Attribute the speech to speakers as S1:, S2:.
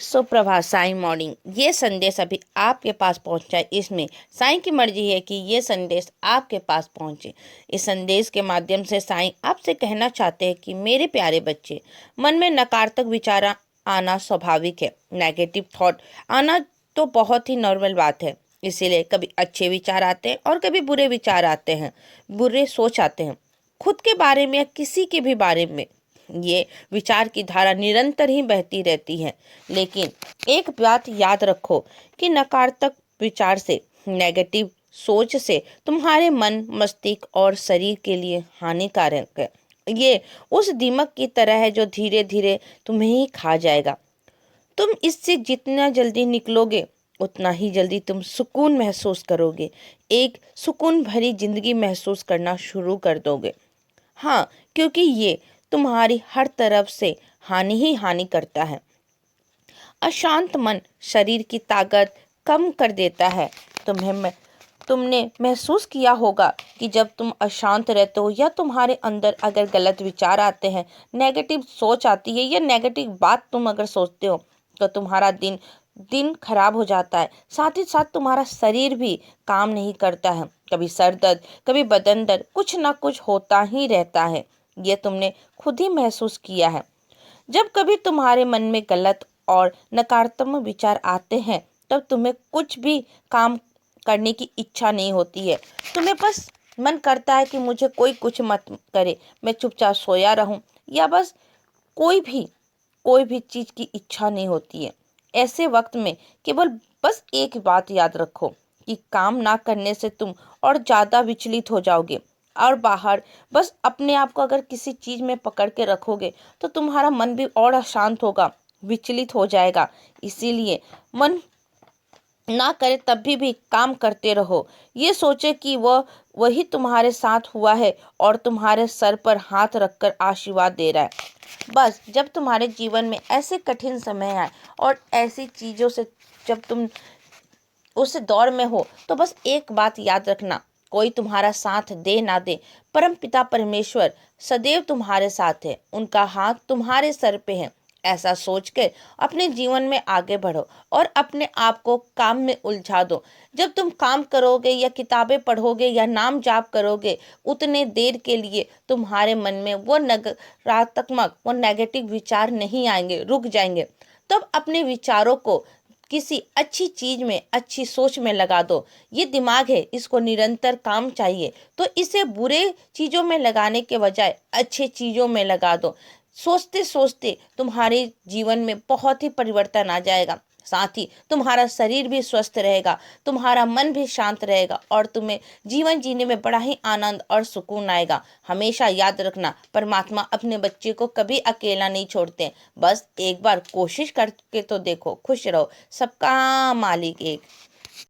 S1: सुप्रभात साईं मॉर्निंग। ये संदेश अभी आपके पास पहुंचा है। इसमें साईं की मर्जी है कि ये संदेश आपके पास पहुंचे। इस संदेश के माध्यम से साईं आपसे कहना चाहते हैं कि मेरे प्यारे बच्चे, मन में नकारात्मक विचार आना स्वाभाविक है। नेगेटिव थॉट आना तो बहुत ही नॉर्मल बात है। इसीलिए कभी अच्छे विचार आते हैं और कभी बुरे विचार आते हैं, बुरे सोच आते हैं, खुद के बारे में या किसी के भी बारे में। ये विचार की धारा निरंतर ही बहती रहती है। लेकिन एक बात याद रखो कि नकारात्मक विचार से, नेगेटिव सोच से तुम्हारे मन, मस्तिष्क और शरीर के लिए हानिकारक है। ये उस दीमक की तरह है जो धीरे धीरे तुम्हें ही खा जाएगा। तुम इससे जितना जल्दी निकलोगे उतना ही जल्दी तुम सुकून महसूस करोगे, एक सुकून भरी जिंदगी महसूस करना शुरू कर दोगे। हाँ, क्योंकि ये तुम्हारी हर तरफ से हानि ही हानि करता है। अशांत मन शरीर की ताकत कम कर देता है। तुमने महसूस किया होगा कि जब तुम अशांत रहते हो या तुम्हारे अंदर अगर गलत विचार आते हैं, नेगेटिव सोच आती है या नेगेटिव बात तुम अगर सोचते हो, तो तुम्हारा दिन दिन खराब हो जाता है। साथ ही साथ तुम्हारा शरीर भी काम नहीं करता है। कभी सर दर्द, कभी बदन दर्द, कुछ ना कुछ होता ही रहता है। ये तुमने खुद ही महसूस किया है। जब कभी तुम्हारे मन में गलत और नकारात्मक विचार आते हैं, तब तुम्हें कुछ भी काम करने की इच्छा नहीं होती है। तुम्हें बस मन करता है कि मुझे कोई कुछ मत करे, मैं चुपचाप सोया रहूं, या बस कोई भी चीज की इच्छा नहीं होती है। ऐसे वक्त में केवल बस एक बात याद रखो कि काम ना करने से तुम और ज्यादा विचलित हो जाओगे। और बाहर बस अपने आप को अगर किसी चीज में पकड़ के रखोगे तो तुम्हारा मन भी और अशांत होगा, विचलित हो जाएगा। इसीलिए मन ना करे तब भी काम करते रहो। ये सोचे कि वही तुम्हारे साथ हुआ है और तुम्हारे सर पर हाथ रखकर आशीर्वाद दे रहा है। बस जब तुम्हारे जीवन में ऐसे कठिन समय आए और ऐसी चीजों से जब तुम उस दौर में हो, तो बस एक बात याद रखना, कोई तुम्हारा साथ दे ना दे, परम पिता परमेश्वर सदैव तुम्हारे साथ है। उनका हाथ तुम्हारे सर पे है। ऐसा सोच के अपने जीवन में आगे बढ़ो और अपने आप को काम में उलझा दो। जब तुम काम करोगे या किताबें पढ़ोगे या नाम जाप करोगे, उतने देर के लिए तुम्हारे मन में वो नकारात्मक, वो नेगेटिव विचार नहीं आएंगे, रुक जाएंगे। तब अपने विचारों को किसी अच्छी चीज में, अच्छी सोच में लगा दो। ये दिमाग है, इसको निरंतर काम चाहिए, तो इसे बुरे चीजों में लगाने के बजाय अच्छे चीजों में लगा दो। सोचते सोचते तुम्हारे जीवन में बहुत ही परिवर्तन आ जाएगा। साथ ही तुम्हारा शरीर भी स्वस्थ रहेगा, तुम्हारा मन भी शांत रहेगा और तुम्हें जीवन जीने में बड़ा ही आनंद और सुकून आएगा। हमेशा याद रखना, परमात्मा अपने बच्चे को कभी अकेला नहीं छोड़ते। बस एक बार कोशिश करके तो देखो। खुश रहो, सबका मालिक एक।